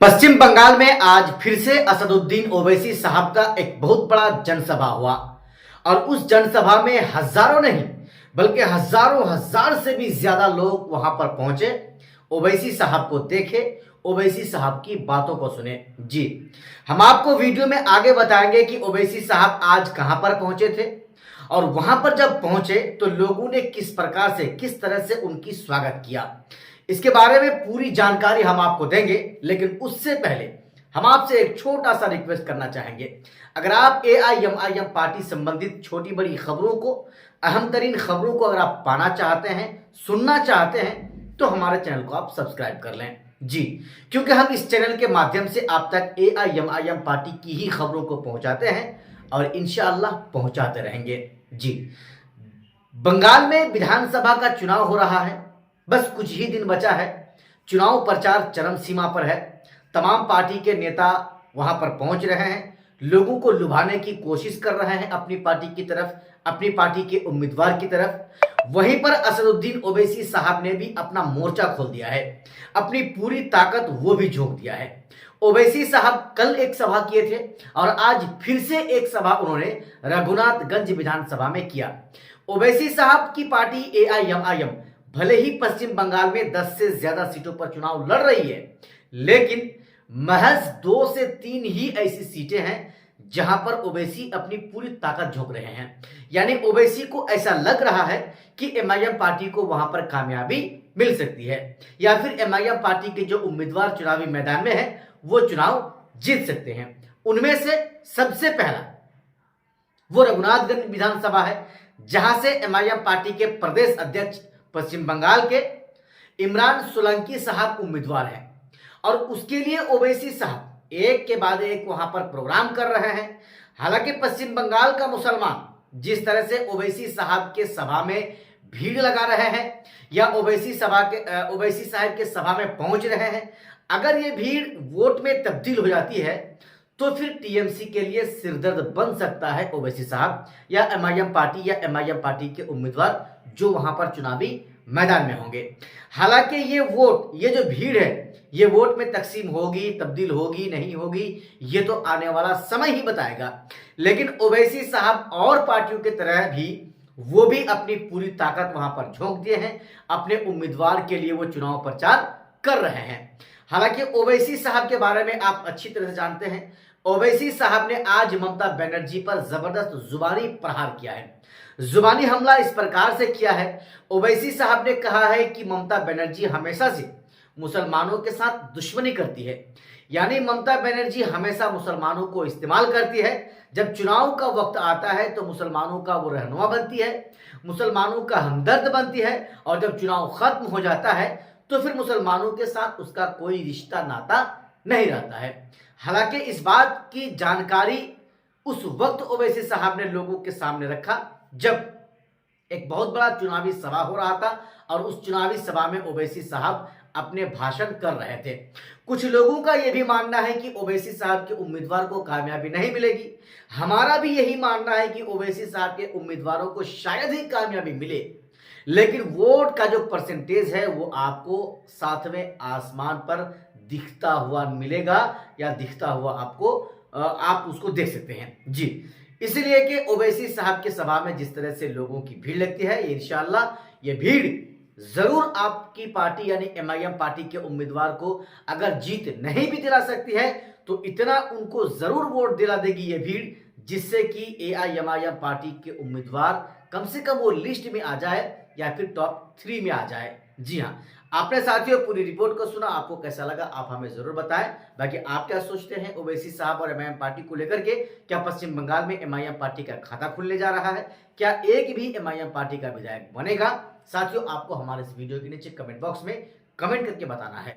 पश्चिम बंगाल में आज फिर से असदुद्दीन ओवैसी साहब का एक बहुत बड़ा जनसभा हुआ और उस जनसभा में हजारों नहीं बल्कि हजारों हजार से भी ज्यादा लोग वहां पर पहुंचे। ओवैसी साहब को देखे, ओवैसी साहब की बातों को सुने। जी, हम आपको वीडियो में आगे बताएंगे कि ओवैसी साहब आज कहां पर पहुंचे थे और वहां पर जब पहुंचे तो लोगों ने किस प्रकार से, किस तरह से उनकी स्वागत किया, इसके बारे में पूरी जानकारी हम आपको देंगे। लेकिन उससे पहले हम आपसे एक छोटा सा रिक्वेस्ट करना चाहेंगे। अगर आप एआईएमआईएम पार्टी संबंधित छोटी बड़ी खबरों को, अहम तरीन खबरों को अगर आप पाना चाहते हैं, सुनना चाहते हैं, तो हमारे चैनल को आप सब्सक्राइब कर लें। जी, क्योंकि हम इस चैनल के माध्यम से आप तक एआईएमआईएम पार्टी की ही खबरों को पहुंचाते हैं और इंशाअल्लाह पहुंचाते रहेंगे। जी, बंगाल में विधानसभा का चुनाव हो रहा है, बस कुछ ही दिन बचा है। चुनाव प्रचार चरम सीमा पर है। तमाम पार्टी के नेता वहां पर पहुंच रहे हैं, लोगों को लुभाने की कोशिश कर रहे हैं अपनी पार्टी की तरफ, अपनी पार्टी के उम्मीदवार की तरफ। वहीं पर असदुद्दीन ओवैसी साहब ने भी अपना मोर्चा खोल दिया है, अपनी पूरी ताकत वो भी झोंक दिया है। ओवैसी साहब कल एक सभा किए थे और आज फिर से एक सभा उन्होंने रघुनाथगंज विधानसभा में किया। ओवैसी साहब की पार्टी एआईएमआईएम भले ही पश्चिम बंगाल में 10 से ज्यादा सीटों पर चुनाव लड़ रही है, लेकिन महज 2 से 3 ही ऐसी सीटें हैं जहां पर ओवैसी अपनी पूरी ताकत झोंक रहे हैं। यानी ओवैसी को ऐसा लग रहा है कि एमआईएम पार्टी को वहां पर कामयाबी मिल सकती है या फिर एमआईएम पार्टी के जो उम्मीदवार चुनावी मैदान में है वो चुनाव जीत सकते हैं। उनमें से सबसे पहला वो रघुनाथगंज विधानसभा है, जहां से एमआईएम पार्टी के प्रदेश अध्यक्ष पश्चिम बंगाल के इमरान सोलंकी साहब उम्मीदवार हैं और उसके लिए ओवैसी साहब एक के बाद एक वहां पर प्रोग्राम कर रहे हैं। हालांकि पश्चिम बंगाल का मुसलमान जिस तरह से ओवैसी साहब के सभा में भीड़ लगा रहे हैं या ओवैसी साहब के सभा में पहुंच रहे हैं, अगर ये भीड़ वोट में तब्दील हो जाती है तो फिर टीएमसी के लिए सिरदर्द बन सकता है ओवैसी साहब या एमआईएम पार्टी के उम्मीदवार जो वहां पर चुनावी मैदान में होंगे। हालांकि ये वोट, ये जो भीड़ है, ये वोट में तकसीम होगी, तब्दील होगी, नहीं होगी, ये तो आने वाला समय ही बताएगा। लेकिन ओवैसी साहब और पार्टियों की तरह भी वो भी अपनी पूरी ताकत वहां पर झोंक दिए हैं, अपने उम्मीदवार के लिए वो चुनाव प्रचार कर रहे हैं। हालांकि ओवैसी साहब के बारे में आप अच्छी तरह से जानते हैं। ओवैसी साहब ने आज ममता बनर्जी पर जबरदस्त जुबानी प्रहार किया है। जुबानी हमला इस प्रकार से किया है, ओवैसी साहब ने कहा है कि ममता बनर्जी हमेशा से मुसलमानों के साथ दुश्मनी करती है। यानी ममता बनर्जी हमेशा मुसलमानों को इस्तेमाल करती है। जब चुनाव का वक्त आता है तो मुसलमानों का वो रहनुमा बनती है, मुसलमानों का हमदर्द बनती है, और जब चुनाव खत्म हो जाता है तो फिर मुसलमानों के साथ उसका कोई रिश्ता नाता नहीं रहता है। हालांकि इस बात की जानकारी उस वक्त ओवैसी साहब ने लोगों के सामने रखा जब एक बहुत बड़ा चुनावी सभा हो रहा था और उस चुनावी सभा में ओवैसी साहब अपने भाषण कर रहे थे। कुछ लोगों का यह भी मानना है कि ओवैसी साहब के उम्मीदवार को कामयाबी नहीं मिलेगी। हमारा भी यही मानना है कि ओवैसी साहब के उम्मीदवारों को शायद ही कामयाबी मिले, लेकिन वोट का जो परसेंटेज है वो आपको सातवें आसमान पर दिखता हुआ मिलेगा या दिखता हुआ आपको आप उसको देख सकते हैं। जी, इसलिए कि ओवैसी साहब के सभा में जिस तरह से लोगों की भीड़ लगती है, ये इंशाअल्लाह ये भीड़ जरूर आपकी पार्टी यानी एमआईएम पार्टी के उम्मीदवार को अगर जीत नहीं भी दिला सकती है तो इतना उनको जरूर वोट दिला देगी ये भीड़, जिससे कि एआईएमआईएम पार्टी के उम्मीदवार कम से कम वो लिस्ट में आ जाए या फिर टॉप 3 में आ जाए। जी हाँ, आपने साथियों पूरी रिपोर्ट को सुना, आपको कैसा लगा आप हमें जरूर बताएं। बाकी आप क्या सोचते हैं ओवैसी साहब और एमआईएम पार्टी को लेकर के? क्या पश्चिम बंगाल में एमआईएम पार्टी का खाता खुलने जा रहा है? क्या एक भी एमआईएम पार्टी का विधायक बनेगा? साथियों, आपको हमारे इस वीडियो के नीचे कमेंट बॉक्स में कमेंट करके बताना है।